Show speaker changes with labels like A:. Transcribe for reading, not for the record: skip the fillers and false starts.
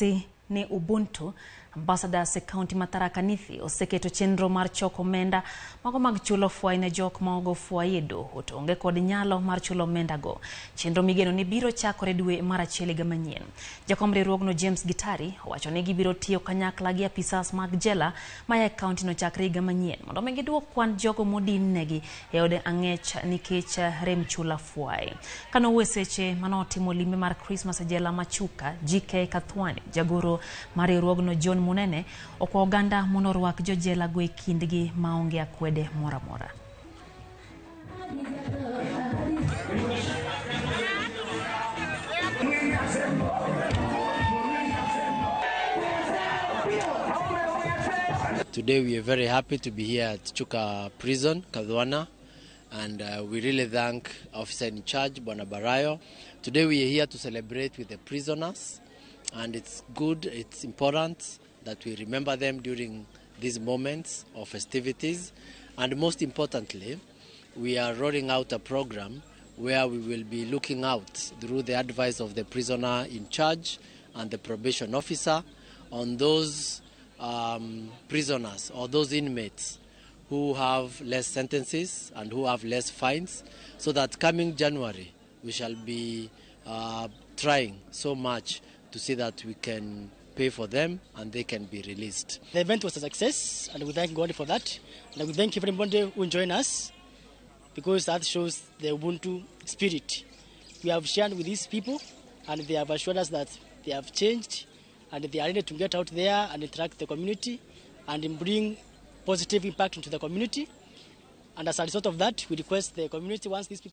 A: migosi ni Ubuntu ambassador se county Mataraka Nithi oseketo chenro mar choko omenda mago mag chulo fuai ne jok maogo fuai doho to onge kod nyalo mar chulo omenda go. Chenro migeno ni biro chakore dwe mar achiel higa manyien. Jakom riwruogno James Gitari owacho ni gibiro tiyo kanyakla gi apisas mag jela maya county no chakre higa manyien mondo giduok kwan jogo modin negi e ode ang'ech nikech rem chula fuai. Kano weseche manotimo limbe mar Christmas e jela machuka GK Kathwani jagoro mar riwruogno John Munene okwa oganda mondo rwak jojela go e kindgi maonge akwede mora mora.
B: Today we are very happy to be here at Chuka Prison, Kadhwana, and we really thank Officer in Charge, Bwana Barayo. Today we are here to celebrate with the prisoners, and it's good, it's important that we remember them during these moments of festivities. And most importantly, we are rolling out a program where we will be looking out through the advice of the prisoner in charge and the probation officer on those prisoners or those inmates who have less sentences and who have less fines, so that coming January we shall be trying so much to see that we can pay for them and they can be released.
C: The event was a success and we thank God for that. And we thank everybody who joined us, because that shows the Ubuntu spirit. We have shared with these people and they have assured us that they have changed and they are ready to get out there and interact with the community and bring positive impact into the community. And as a result of that, we request the community, once these people